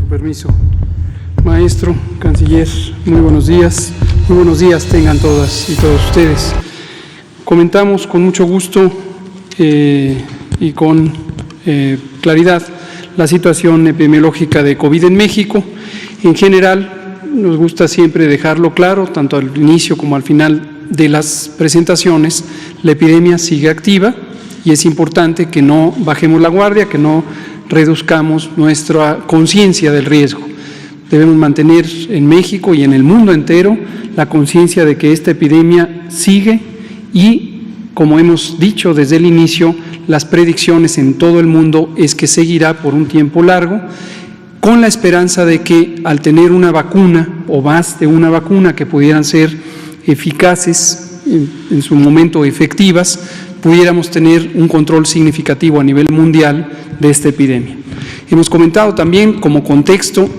su permiso. Maestro, canciller, muy buenos días. Muy buenos días tengan todas y todos ustedes. Comentamos con mucho gusto y con claridad la situación epidemiológica de COVID en México. En general, nos gusta siempre dejarlo claro, tanto al inicio como al final de las presentaciones, la epidemia sigue activa y es importante que no bajemos la guardia, que no reduzcamos nuestra conciencia del riesgo. Debemos mantener en México y en el mundo entero la conciencia de que esta epidemia sigue y, como hemos dicho desde el inicio, las predicciones en todo el mundo es que seguirá por un tiempo largo, con la esperanza de que al tener una vacuna o más de una vacuna que pudieran ser eficaces, en su momento efectivas, pudiéramos tener un control significativo a nivel mundial de esta epidemia. Hemos comentado también como contexto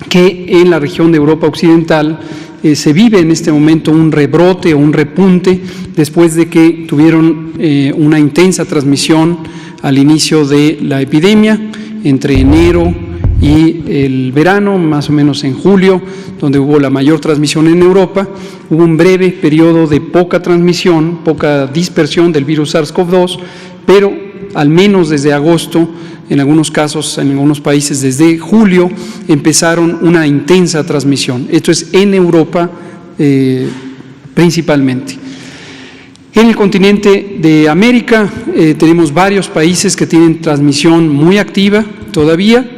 que en la región de Europa Occidental se vive en este momento un rebrote o un repunte después de que tuvieron una intensa transmisión al inicio de la epidemia, entre enero y el verano, más o menos en julio, donde hubo la mayor transmisión en Europa. Hubo un breve periodo de poca transmisión, poca dispersión del virus SARS-CoV-2, pero al menos desde agosto, en algunos casos, en algunos países desde julio, empezaron una intensa transmisión. Esto es en Europa principalmente. En el continente de América tenemos varios países que tienen transmisión muy activa todavía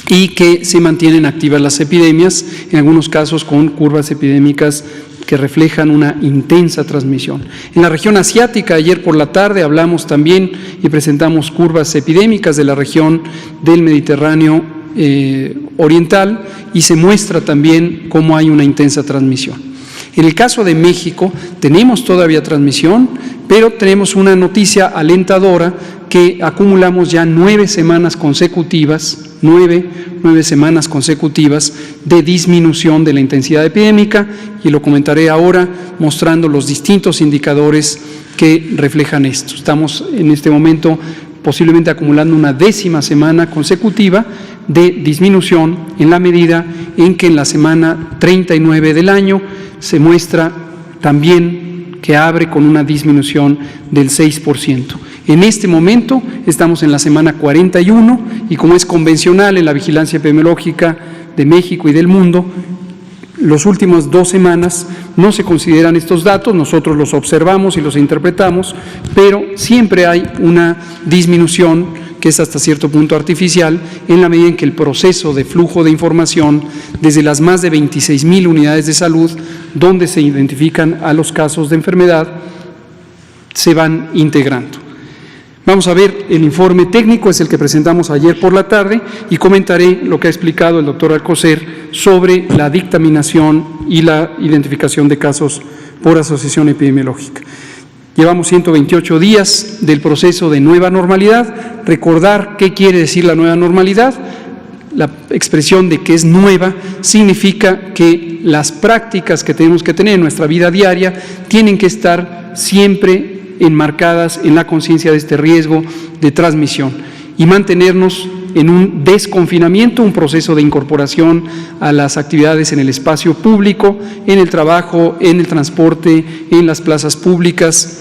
y que se mantienen activas las epidemias, en algunos casos con curvas epidémicas que reflejan una intensa transmisión. En la región asiática, ayer por la tarde hablamos también y presentamos curvas epidémicas de la región del Mediterráneo oriental y se muestra también cómo hay una intensa transmisión. En el caso de México tenemos todavía transmisión, pero tenemos una noticia alentadora que acumulamos ya 9 semanas consecutivas, 9 semanas consecutivas de disminución de la intensidad epidémica, y lo comentaré ahora mostrando los distintos indicadores que reflejan esto. Estamos en este momento posiblemente acumulando una 10ª semana consecutiva de disminución, en la medida en que en la semana 39 del año se muestra también que abre con una disminución del 6%. En este momento estamos en la semana 41 y, como es convencional en la vigilancia epidemiológica de México y del mundo, las últimas 2 semanas no se consideran estos datos, nosotros los observamos y los interpretamos, pero siempre hay una disminución que es hasta cierto punto artificial, en la medida en que el proceso de flujo de información desde las más de 26,000 unidades de salud, donde se identifican a los casos de enfermedad, se van integrando. Vamos a ver el informe técnico, es el que presentamos ayer por la tarde, y comentaré lo que ha explicado el doctor Alcocer sobre la dictaminación y la identificación de casos por asociación epidemiológica. Llevamos 128 días del proceso de nueva normalidad. Recordar qué quiere decir la nueva normalidad. La expresión de que es nueva significa que las prácticas que tenemos que tener en nuestra vida diaria tienen que estar siempre enmarcadas en la conciencia de este riesgo de transmisión y mantenernos en un desconfinamiento, un proceso de incorporación a las actividades en el espacio público, en el trabajo, en el transporte, en las plazas públicas,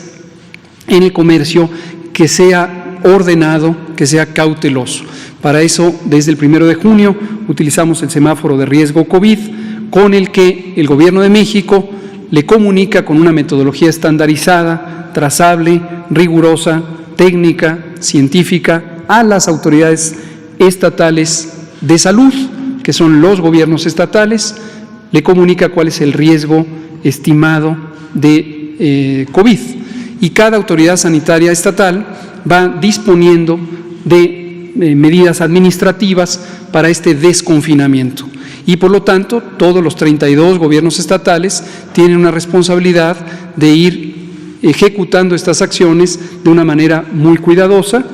en el comercio, que sea ordenado, que sea cauteloso. Para eso, desde el 1 de junio, utilizamos el semáforo de riesgo COVID, con el que el Gobierno de México le comunica con una metodología estandarizada, trazable, rigurosa, técnica, científica, a las autoridades estatales de salud, que son los gobiernos estatales, le comunica cuál es el riesgo estimado de COVID. Y cada autoridad sanitaria estatal va disponiendo de medidas administrativas para este desconfinamiento. Y por lo tanto, todos los 32 gobiernos estatales tienen una responsabilidad de ir ejecutando estas acciones de una manera muy cuidadosa.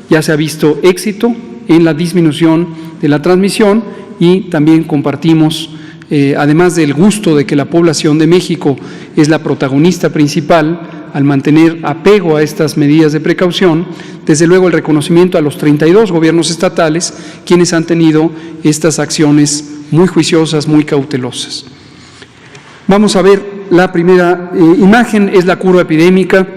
Ya se ha visto éxito en la disminución de la transmisión y también compartimos, además del gusto de que la población de México es la protagonista principal al mantener apego a estas medidas de precaución, desde luego el reconocimiento a los 32 gobiernos estatales, quienes han tenido estas acciones muy juiciosas, muy cautelosas. Vamos a ver la primera imagen, es la curva epidémica.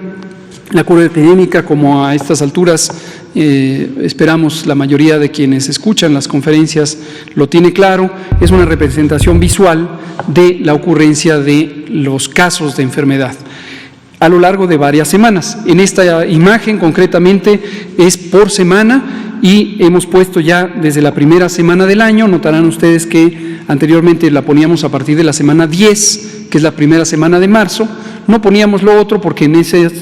La curva epidémica, como a estas alturas esperamos la mayoría de quienes escuchan las conferencias lo tiene claro, es una representación visual de la ocurrencia de los casos de enfermedad a lo largo de varias semanas. En esta imagen concretamente es por semana y hemos puesto ya desde la primera semana del año. Notarán ustedes que anteriormente la poníamos a partir de la semana 10, que es la primera semana de marzo. No poníamos lo otro porque en esas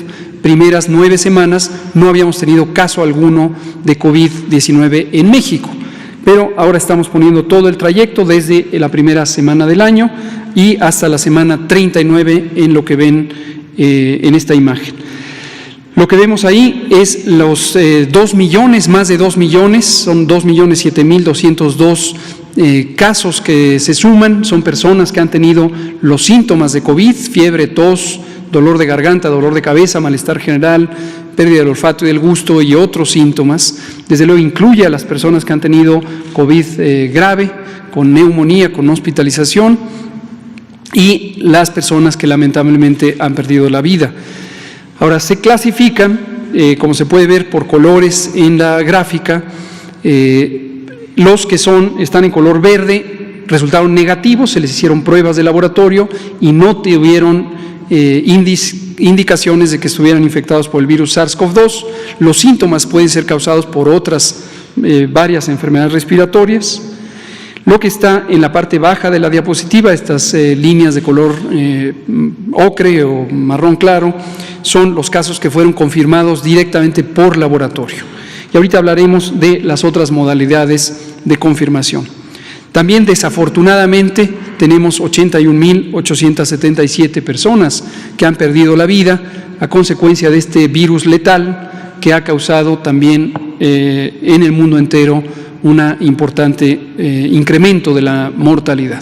primeras 9 semanas no habíamos tenido caso alguno de COVID-19 en México. Pero ahora estamos poniendo todo el trayecto desde la primera semana del año y hasta la semana 39 en lo que ven en esta imagen. Lo que vemos ahí es los 2 millones, más de 2 millones, son 2.007.202 casos que se suman, son personas que han tenido los síntomas de COVID, fiebre, tos, dolor de garganta, dolor de cabeza, malestar general, pérdida del olfato y del gusto y otros síntomas. Desde luego incluye a las personas que han tenido COVID grave, con neumonía, con hospitalización, y las personas que lamentablemente han perdido la vida. Ahora, se clasifican, como se puede ver por colores en la gráfica, los que están en color verde resultaron negativos, se les hicieron pruebas de laboratorio y no tuvieron indicaciones de que estuvieran infectados por el virus SARS-CoV-2. Los síntomas pueden ser causados por otras varias enfermedades respiratorias. Lo que está en la parte baja de la diapositiva, estas líneas de color ocre o marrón claro, son los casos que fueron confirmados directamente por laboratorio. Y ahorita hablaremos de las otras modalidades de confirmación. También, desafortunadamente, tenemos 81.877 personas que han perdido la vida a consecuencia de este virus letal que ha causado también en el mundo entero un importante incremento de la mortalidad.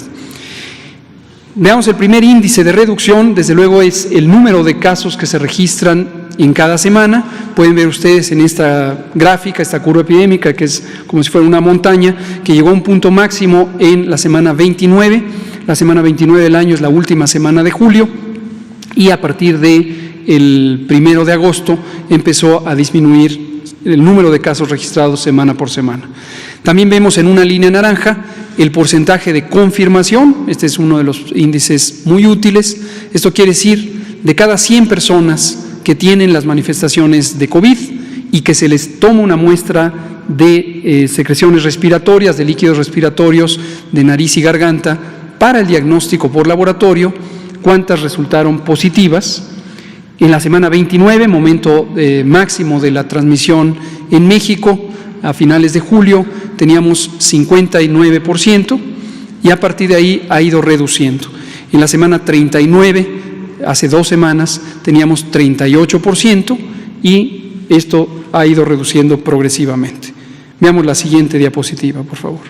Veamos el primer índice de reducción, desde luego es el número de casos que se registran en cada semana. Pueden ver ustedes en esta gráfica, esta curva epidémica, que es como si fuera una montaña, que llegó a un punto máximo en la semana 29. La semana 29 del año es la última semana de julio y a partir del 1 de agosto empezó a disminuir el número de casos registrados semana por semana. También vemos en una línea naranja el porcentaje de confirmación. Este es uno de los índices muy útiles. Esto quiere decir, de cada 100 personas que tienen las manifestaciones de COVID y que se les toma una muestra de secreciones respiratorias, de líquidos respiratorios, de nariz y garganta, para el diagnóstico por laboratorio, ¿cuántas resultaron positivas? En la semana 29, momento máximo de la transmisión en México, a finales de julio, teníamos 59% y a partir de ahí ha ido reduciendo. En la semana 39, hace 2 semanas, teníamos 38% y esto ha ido reduciendo progresivamente. Veamos la siguiente diapositiva, por favor.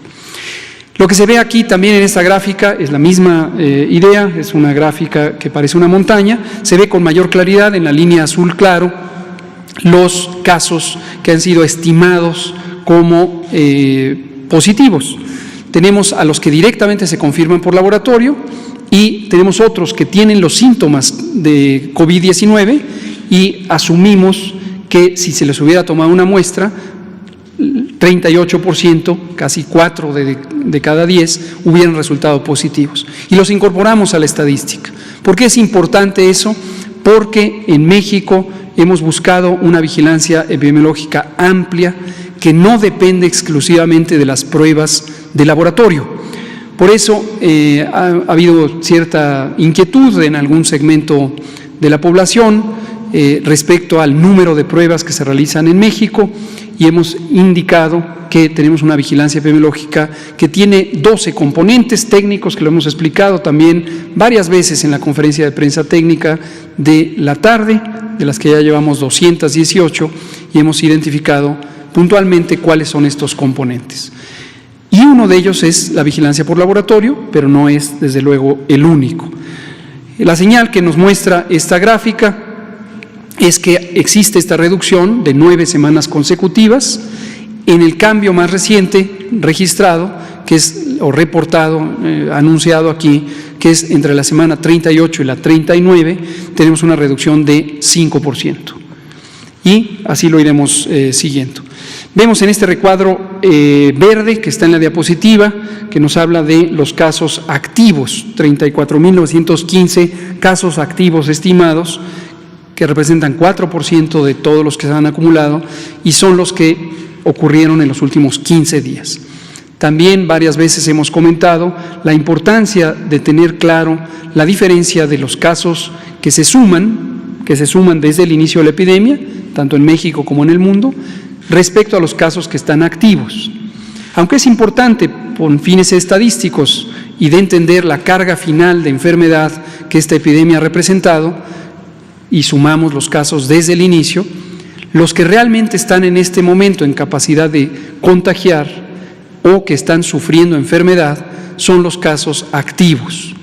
Lo que se ve aquí también en esta gráfica es la misma idea, es una gráfica que parece una montaña, se ve con mayor claridad en la línea azul claro los casos que han sido estimados como positivos. Tenemos a los que directamente se confirman por laboratorio y tenemos otros que tienen los síntomas de COVID-19 y asumimos que si se les hubiera tomado una muestra, 38%, casi 4 de cada 10, hubieran resultado positivos. Y los incorporamos a la estadística. ¿Por qué es importante eso? Porque en México hemos buscado una vigilancia epidemiológica amplia que no depende exclusivamente de las pruebas de laboratorio. Por eso ha habido cierta inquietud en algún segmento de la población respecto al número de pruebas que se realizan en México y hemos indicado que tenemos una vigilancia epidemiológica que tiene 12 componentes técnicos que lo hemos explicado también varias veces en la conferencia de prensa técnica de la tarde, de las que ya llevamos 218 y hemos identificado puntualmente cuáles son estos componentes. Y uno de ellos es la vigilancia por laboratorio, pero no es desde luego el único. La señal que nos muestra esta gráfica es que existe esta reducción de 9 semanas consecutivas. En el cambio más reciente registrado, que es o reportado, anunciado aquí, que es entre la semana 38 y la 39, tenemos una reducción de 5%. Y así lo iremos siguiendo. Vemos en este recuadro verde que está en la diapositiva, que nos habla de los casos activos, 34.915 casos activos estimados, que representan 4% de todos los que se han acumulado y son los que ocurrieron en los últimos 15 días. También varias veces hemos comentado la importancia de tener claro la diferencia de los casos que se suman desde el inicio de la epidemia, tanto en México como en el mundo, respecto a los casos que están activos. Aunque es importante, con fines estadísticos y de entender la carga final de enfermedad que esta epidemia ha representado, y sumamos los casos desde el inicio, los que realmente están en este momento en capacidad de contagiar o que están sufriendo enfermedad son los casos activos.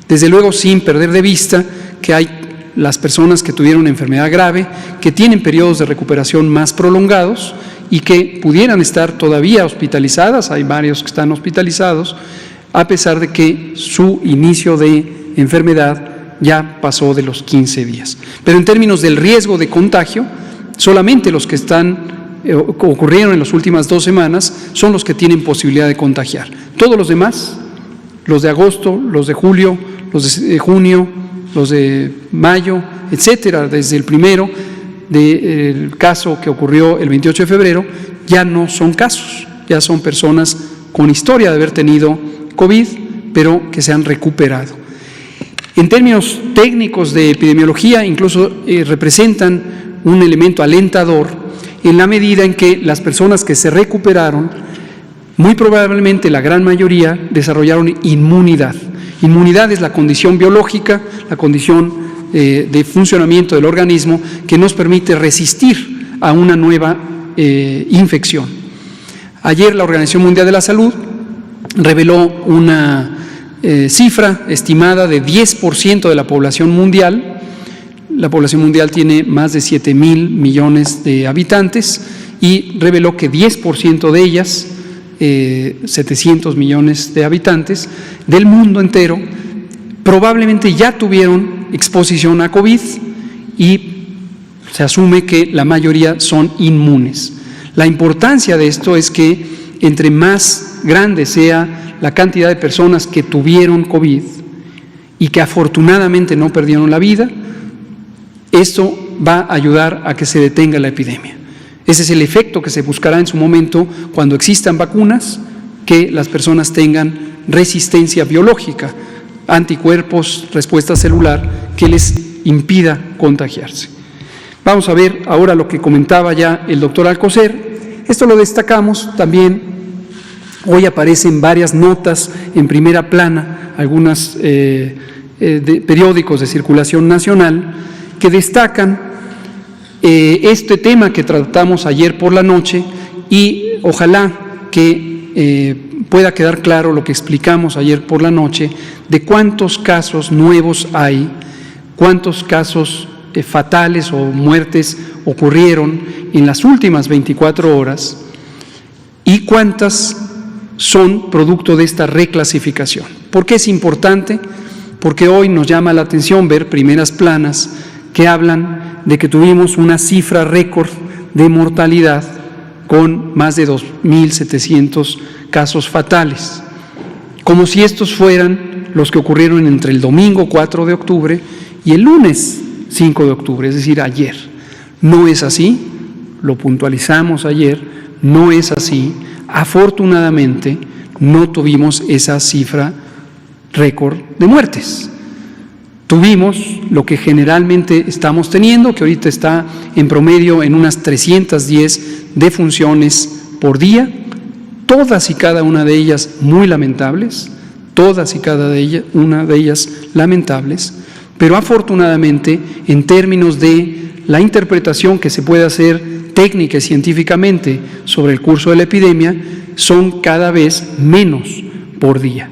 Desde luego, sin perder de vista que hay las personas que tuvieron enfermedad grave, que tienen periodos de recuperación más prolongados y que pudieran estar todavía hospitalizadas, hay varios que están hospitalizados, a pesar de que su inicio de enfermedad ya pasó de los 15 días. Pero en términos del riesgo de contagio, solamente los que ocurrieron en las últimas 2 semanas son los que tienen posibilidad de contagiar. Todos los demás, los de agosto, los de julio, los de junio, los de mayo, etcétera, desde el primero del caso que ocurrió el 28 de febrero, ya no son casos, ya son personas con historia de haber tenido COVID, pero que se han recuperado. En términos técnicos de epidemiología, incluso representan un elemento alentador en la medida en que las personas que se recuperaron, muy probablemente la gran mayoría, desarrollaron inmunidad. Inmunidad es la condición biológica, la condición de funcionamiento del organismo que nos permite resistir a una nueva infección. Ayer la Organización Mundial de la Salud reveló una cifra estimada de 10% de la población mundial. La población mundial tiene más de 7,000 millones de habitantes y reveló que 10% de ellas, 700 millones de habitantes del mundo entero, probablemente ya tuvieron exposición a COVID y se asume que la mayoría son inmunes. La importancia de esto es que entre más grande sea la cantidad de personas que tuvieron COVID y que afortunadamente no perdieron la vida, esto va a ayudar a que se detenga la epidemia. Ese es el efecto que se buscará en su momento cuando existan vacunas, que las personas tengan resistencia biológica, anticuerpos, respuesta celular, que les impida contagiarse. Vamos a ver ahora lo que comentaba ya el doctor Alcocer. Esto lo destacamos también. Hoy aparecen varias notas en primera plana, algunos periódicos de circulación nacional, que destacan este tema que tratamos ayer por la noche y ojalá que pueda quedar claro lo que explicamos ayer por la noche de cuántos casos nuevos hay, cuántos casos fatales o muertes ocurrieron en las últimas 24 horas y cuántas son producto de esta reclasificación. ¿Por qué es importante? Porque hoy nos llama la atención ver primeras planas que hablan de que tuvimos una cifra récord de mortalidad con más de 2.700 casos fatales, como si estos fueran los que ocurrieron entre el domingo 4 de octubre y el lunes 5 de octubre, es decir, ayer. No es así, lo puntualizamos ayer, no es así. Afortunadamente, no tuvimos esa cifra récord de muertes. Tuvimos lo que generalmente estamos teniendo, que ahorita está en promedio en unas 310 defunciones por día, todas y cada una de ellas muy lamentables, todas y cada una de ellas lamentables, pero afortunadamente en términos de la interpretación que se puede hacer técnica y científicamente sobre el curso de la epidemia, son cada vez menos por día.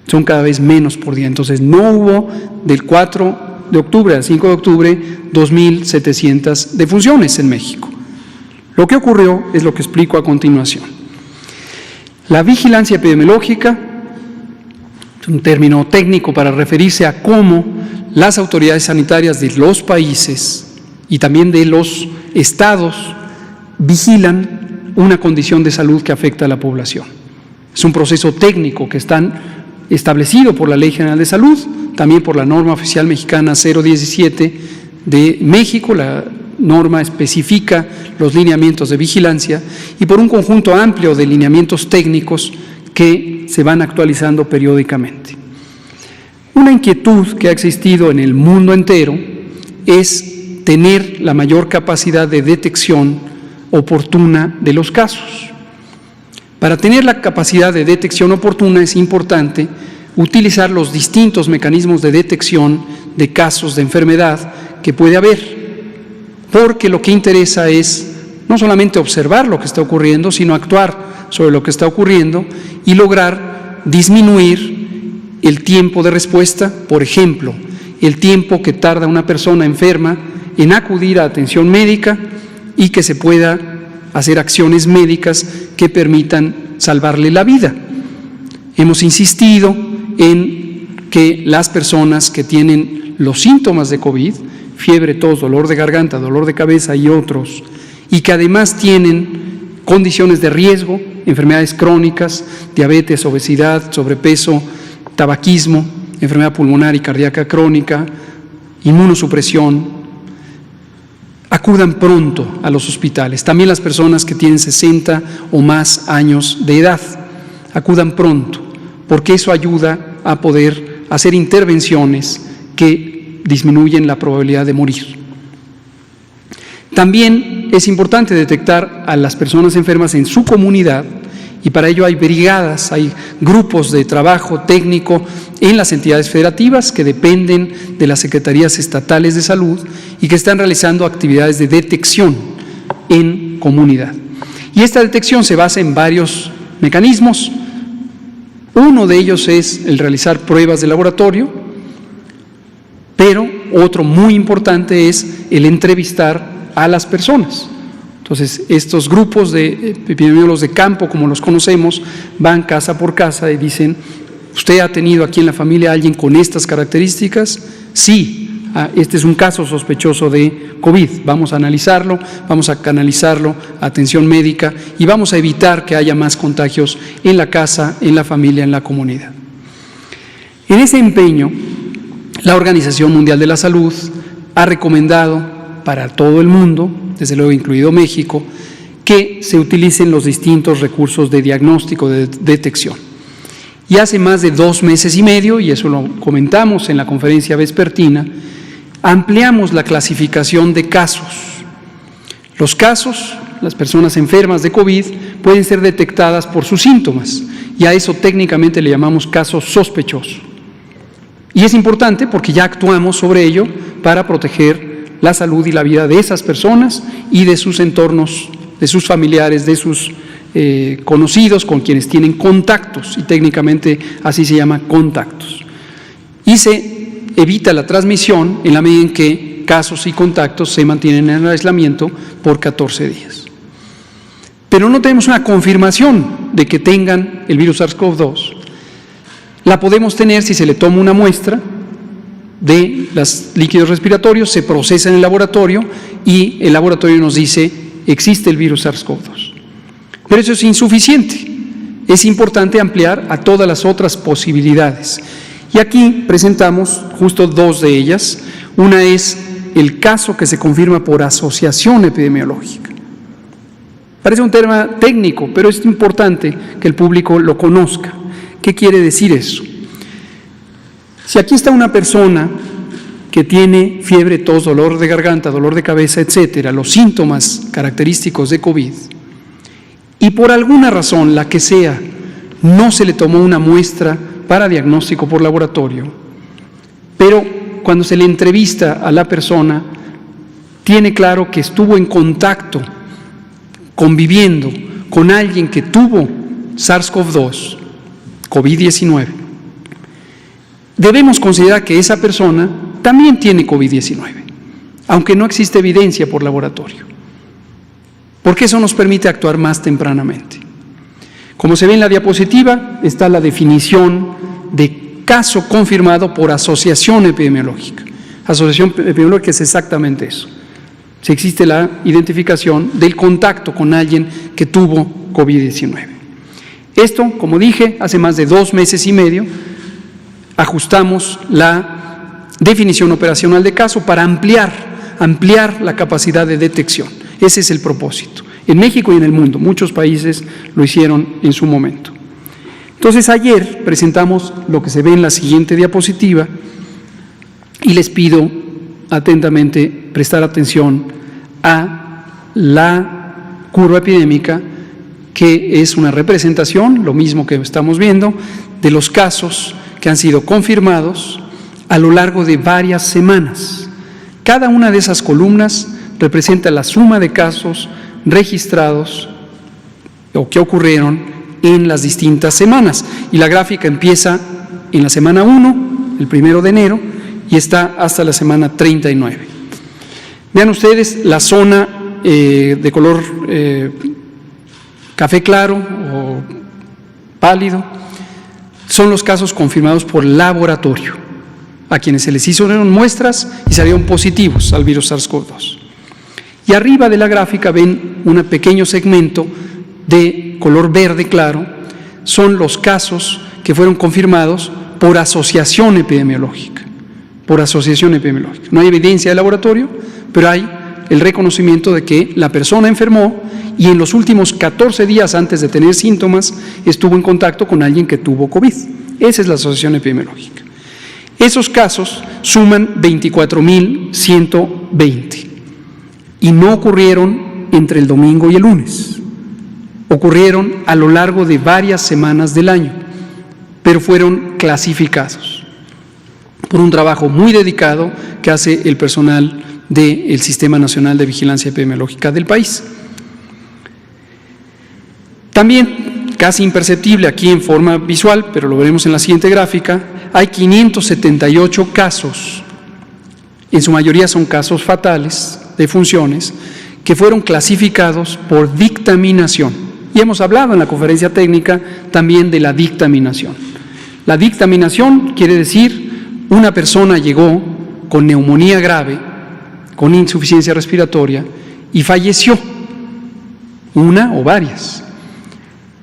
Son cada vez menos por día. Entonces no hubo del 4 de octubre al 5 de octubre, 2.700 defunciones en México. Lo que ocurrió es lo que explico a continuación. La vigilancia epidemiológica es un término técnico para referirse a cómo las autoridades sanitarias de los países y también de los estados vigilan una condición de salud que afecta a la población. Es un proceso técnico que está establecido por la Ley General de Salud, también por la norma oficial mexicana 017 de México. La norma especifica los lineamientos de vigilancia y por un conjunto amplio de lineamientos técnicos que se van actualizando periódicamente. Una inquietud que ha existido en el mundo entero es tener la mayor capacidad de detección oportuna de los casos. Para tener la capacidad de detección oportuna es importante utilizar los distintos mecanismos de detección de casos de enfermedad que puede haber, porque lo que interesa es no solamente observar lo que está ocurriendo, sino actuar sobre lo que está ocurriendo y lograr disminuir el tiempo de respuesta. Por ejemplo, el tiempo que tarda una persona enferma en acudir a atención médica y que se pueda hacer acciones médicas que permitan salvarle la vida. Hemos insistido en que las personas que tienen los síntomas de COVID, fiebre, tos, dolor de garganta, dolor de cabeza y otros, y que además tienen condiciones de riesgo, enfermedades crónicas, diabetes, obesidad, sobrepeso, tabaquismo, enfermedad pulmonar y cardíaca crónica, inmunosupresión, acudan pronto a los hospitales. También las personas que tienen 60 o más años de edad, acudan pronto, porque eso ayuda a poder hacer intervenciones que disminuyen la probabilidad de morir. También es importante detectar a las personas enfermas en su comunidad y para ello hay brigadas, hay grupos de trabajo técnico en las entidades federativas que dependen de las secretarías estatales de salud y que están realizando actividades de detección en comunidad. Y esta detección se basa en varios mecanismos. Uno de ellos es el realizar pruebas de laboratorio, pero otro muy importante es el entrevistar a las personas. Entonces, estos grupos de epidemiólogos de campo, como los conocemos, van casa por casa y dicen, ¿usted ha tenido aquí en la familia a alguien con estas características? Sí, este es un caso sospechoso de COVID, vamos a analizarlo, vamos a canalizarlo a atención médica y vamos a evitar que haya más contagios en la casa, en la familia, en la comunidad. En ese empeño, la Organización Mundial de la Salud ha recomendado para todo el mundo, desde luego incluido México, que se utilicen los distintos recursos de diagnóstico, de detección. Y hace más de 2 meses y medio, y eso lo comentamos en la conferencia vespertina, ampliamos la clasificación de casos. Los casos, las personas enfermas de COVID, pueden ser detectadas por sus síntomas, y a eso técnicamente le llamamos caso sospechoso. Y es importante porque ya actuamos sobre ello para proteger la salud y la vida de esas personas y de sus entornos, de sus familiares, de sus conocidos con quienes tienen contactos, y técnicamente así se llama contactos. Y se evita la transmisión en la medida en que casos y contactos se mantienen en el aislamiento por 14 días. Pero no tenemos una confirmación de que tengan el virus SARS-CoV-2. La podemos tener si se le toma una muestra de los líquidos respiratorios, se procesa en el laboratorio y el laboratorio nos dice existe el virus SARS-CoV-2. Pero eso es insuficiente, es importante ampliar a todas las otras posibilidades. Y aquí presentamos justo 2 de ellas. Una es el caso que se confirma por asociación epidemiológica. Parece un tema técnico, pero es importante que el público lo conozca. ¿Qué quiere decir eso? Si aquí está una persona que tiene fiebre, tos, dolor de garganta, dolor de cabeza, etcétera, los síntomas característicos de COVID, y por alguna razón, la que sea, no se le tomó una muestra para diagnóstico por laboratorio, pero cuando se le entrevista a la persona, tiene claro que estuvo en contacto, conviviendo con alguien que tuvo SARS-CoV-2, COVID-19, debemos considerar que esa persona también tiene COVID-19, aunque no existe evidencia por laboratorio, porque eso nos permite actuar más tempranamente. Como se ve en la diapositiva, está la definición de caso confirmado por asociación epidemiológica. Asociación epidemiológica es exactamente eso. Si existe la identificación del contacto con alguien que tuvo COVID-19. Esto, como dije, hace más de 2 meses y medio, ajustamos la definición operacional de caso para ampliar la capacidad de detección. Ese es el propósito. En México y en el mundo, muchos países lo hicieron en su momento. Entonces, ayer presentamos lo que se ve en la siguiente diapositiva y les pido atentamente prestar atención a la curva epidémica, que es una representación, lo mismo que estamos viendo, de los casos que han sido confirmados a lo largo de varias semanas. Cada una de esas columnas representa la suma de casos registrados o que ocurrieron en las distintas semanas. Y la gráfica empieza en la semana 1, el 1 de enero, y está hasta la semana 39. Vean ustedes la zona de color café claro o pálido, son los casos confirmados por laboratorio, a quienes se les hicieron muestras y salieron positivos al virus SARS-CoV-2. Y arriba de la gráfica ven un pequeño segmento de color verde claro, son los casos que fueron confirmados por asociación epidemiológica. Por asociación epidemiológica. No hay evidencia de laboratorio, pero hay el reconocimiento de que la persona enfermó y en los últimos 14 días antes de tener síntomas estuvo en contacto con alguien que tuvo COVID. Esa es la asociación epidemiológica. Esos casos suman 24.120 y no ocurrieron entre el domingo y el lunes. Ocurrieron a lo largo de varias semanas del año, pero fueron clasificados por un trabajo muy dedicado que hace el personal del Sistema Nacional de Vigilancia Epidemiológica del país. También, casi imperceptible aquí en forma visual, pero lo veremos en la siguiente gráfica, hay 578 casos, en su mayoría son casos fatales de funciones, que fueron clasificados por dictaminación. Y hemos hablado en la conferencia técnica también de la dictaminación. La dictaminación quiere decir una persona llegó con neumonía grave, con insuficiencia respiratoria y falleció, una o varias.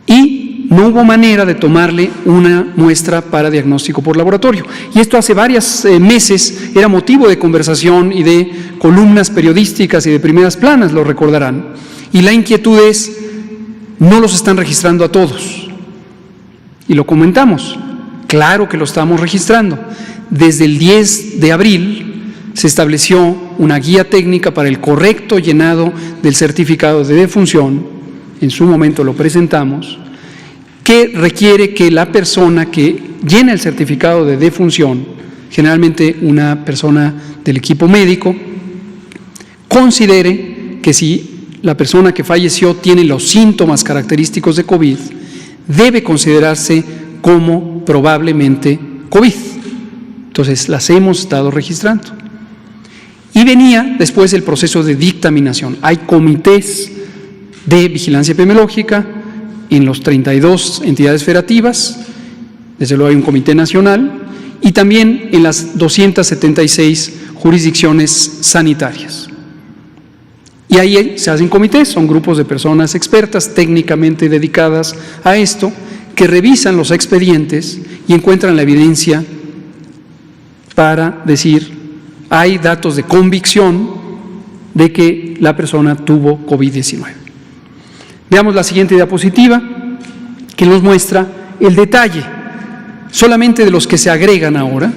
Y no hubo manera de tomarle una muestra para diagnóstico por laboratorio. Y esto hace varios meses era motivo de conversación y de columnas periodísticas y de primeras planas, lo recordarán. Y la inquietud es, no los están registrando a todos. Y lo comentamos, claro que lo estamos registrando. Desde el 10 de abril se estableció una guía técnica para el correcto llenado del certificado de defunción, en su momento lo presentamos, que requiere que la persona que llena el certificado de defunción, generalmente una persona del equipo médico, considere que si la persona que falleció tiene los síntomas característicos de COVID, debe considerarse como probablemente COVID. Entonces, las hemos estado registrando. Y venía después el proceso de dictaminación. Hay comités de vigilancia epidemiológica en los 32 entidades federativas, desde luego hay un comité nacional, y también en las 276 jurisdicciones sanitarias. Y ahí se hacen comités, son grupos de personas expertas, técnicamente dedicadas a esto, que revisan los expedientes y encuentran la evidencia para decir, hay datos de convicción de que la persona tuvo COVID-19. Veamos la siguiente diapositiva, que nos muestra el detalle, solamente de los que se agregan ahora.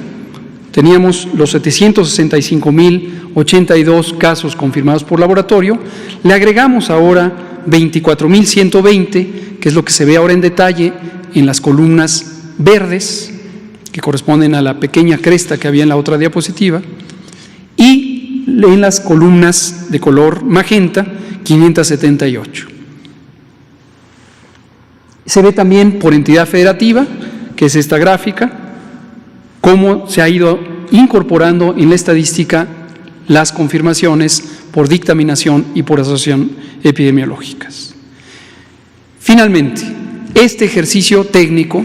Teníamos los 765.082 casos confirmados por laboratorio, le agregamos ahora 24.120, que es lo que se ve ahora en detalle en las columnas verdes, que corresponden a la pequeña cresta que había en la otra diapositiva, y en las columnas de color magenta, 578. Se ve también por entidad federativa, que es esta gráfica, cómo se ha ido incorporando en la estadística las confirmaciones por dictaminación y por asociación epidemiológicas. Finalmente, este ejercicio técnico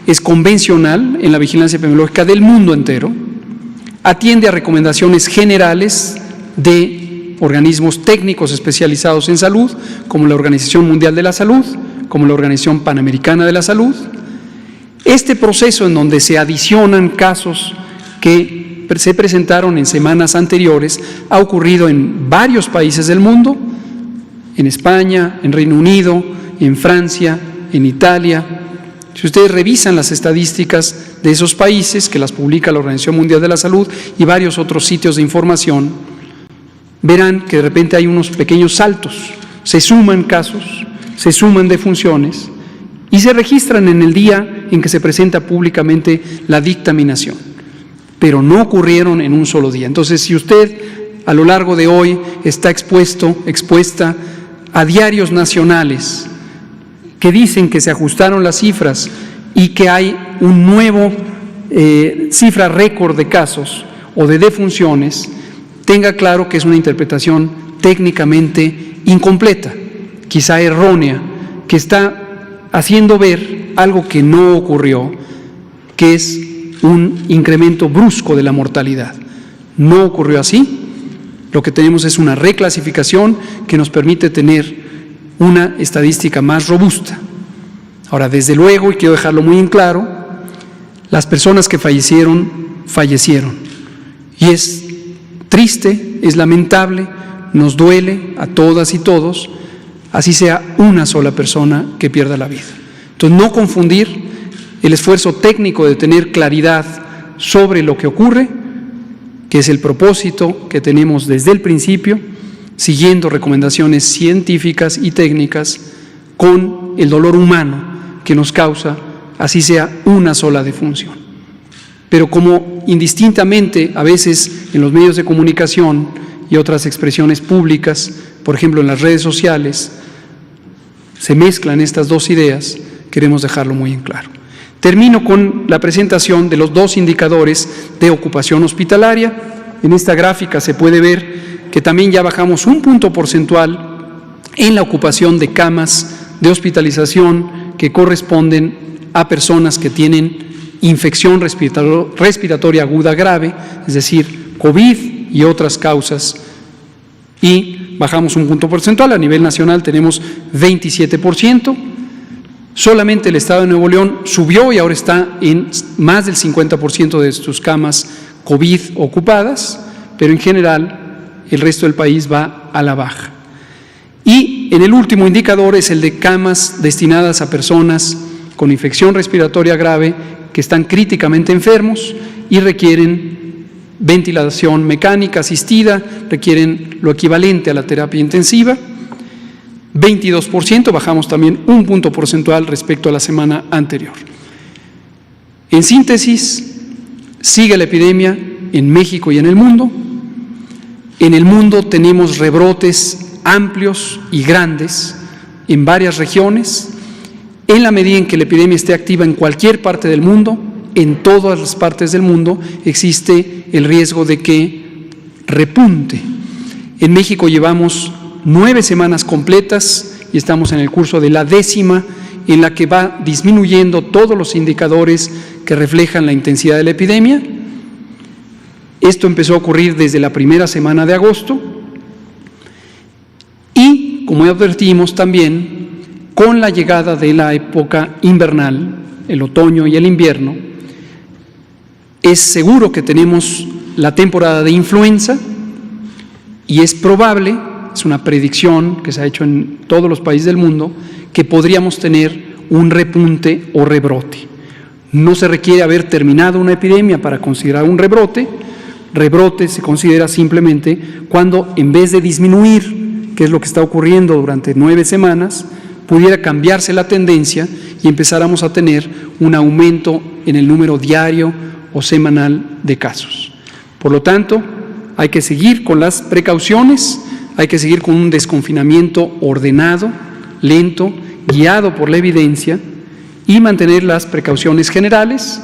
es convencional en la vigilancia epidemiológica del mundo entero, atiende a recomendaciones generales de organismos técnicos especializados en salud, como la Organización Mundial de la Salud, como la Organización Panamericana de la Salud. Este proceso en donde se adicionan casos que se presentaron en semanas anteriores ha ocurrido en varios países del mundo, en España, en Reino Unido, en Francia, en Italia. Si ustedes revisan las estadísticas de esos países, que las publica la Organización Mundial de la Salud y varios otros sitios de información, verán que de repente hay unos pequeños saltos, se suman casos, se suman defunciones y se registran en el día en que se presenta públicamente la dictaminación, pero no ocurrieron en un solo día. Entonces, si usted a lo largo de hoy está expuesta a diarios nacionales que dicen que se ajustaron las cifras y que hay un nuevo cifra récord de casos o de defunciones, tenga claro que es una interpretación técnicamente incompleta, quizá errónea, que está haciendo ver algo que no ocurrió, que es un incremento brusco de la mortalidad. No ocurrió así. Lo que tenemos es una reclasificación que nos permite tener una estadística más robusta. Ahora, desde luego, y quiero dejarlo muy en claro, las personas que fallecieron, fallecieron. Y es triste, es lamentable, nos duele a todas y todos, así sea una sola persona que pierda la vida. Entonces, no confundir el esfuerzo técnico de tener claridad sobre lo que ocurre, que es el propósito que tenemos desde el principio, siguiendo recomendaciones científicas y técnicas, con el dolor humano que nos causa, así sea una sola defunción. Pero como indistintamente, a veces en los medios de comunicación y otras expresiones públicas, por ejemplo en las redes sociales, se mezclan estas dos ideas, queremos dejarlo muy en claro. Termino con la presentación de los dos indicadores de ocupación hospitalaria. En esta gráfica se puede ver que también ya bajamos un punto porcentual en la ocupación de camas de hospitalización que corresponden a personas que tienen infección respiratoria aguda grave, es decir, COVID y otras causas, y bajamos un punto porcentual. A nivel nacional tenemos 27%. Solamente el Estado de Nuevo León subió y ahora está en más del 50% de sus camas COVID ocupadas, pero en general el resto del país va a la baja. Y en el último indicador es el de camas destinadas a personas con infección respiratoria grave que están críticamente enfermos y requieren ventilación mecánica asistida, requieren lo equivalente a la terapia intensiva. 22%, bajamos también un punto porcentual respecto a la semana anterior. En síntesis, sigue la epidemia en México y en el mundo. En el mundo tenemos rebrotes amplios y grandes en varias regiones. En la medida en que la epidemia esté activa en cualquier parte del mundo, en todas las partes del mundo, existe el riesgo de que repunte. En México llevamos 9 semanas completas y estamos en el curso de la 10ª, en la que va disminuyendo todos los indicadores que reflejan la intensidad de la epidemia. Esto empezó a ocurrir desde la primera semana de agosto y, como advertimos también, con la llegada de la época invernal, el otoño y el invierno, es seguro que tenemos la temporada de influenza y es probable, es una predicción que se ha hecho en todos los países del mundo, que podríamos tener un repunte o rebrote. No se requiere haber terminado una epidemia para considerar un rebrote. Rebrote se considera simplemente cuando, en vez de disminuir, que es lo que está ocurriendo durante 9 semanas, pudiera cambiarse la tendencia y empezáramos a tener un aumento en el número diario o semanal de casos. Por lo tanto, hay que seguir con las precauciones, hay que seguir con un desconfinamiento ordenado, lento, guiado por la evidencia y mantener las precauciones generales,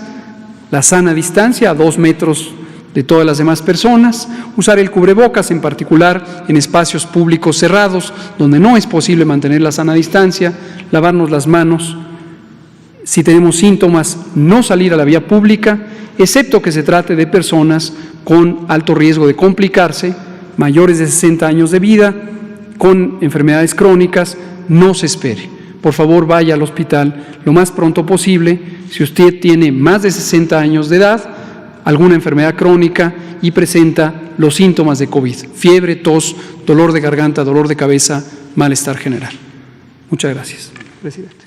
la sana distancia a 2 metros de todas las demás personas, usar el cubrebocas, en particular en espacios públicos cerrados, donde no es posible mantener la sana distancia, lavarnos las manos. Si tenemos síntomas, no salir a la vía pública, excepto que se trate de personas con alto riesgo de complicarse, mayores de 60 años de vida, con enfermedades crónicas, no se espere. Por favor, vaya al hospital lo más pronto posible. Si usted tiene más de 60 años de edad, alguna enfermedad crónica y presenta los síntomas de COVID, fiebre, tos, dolor de garganta, dolor de cabeza, malestar general. Muchas gracias, presidente.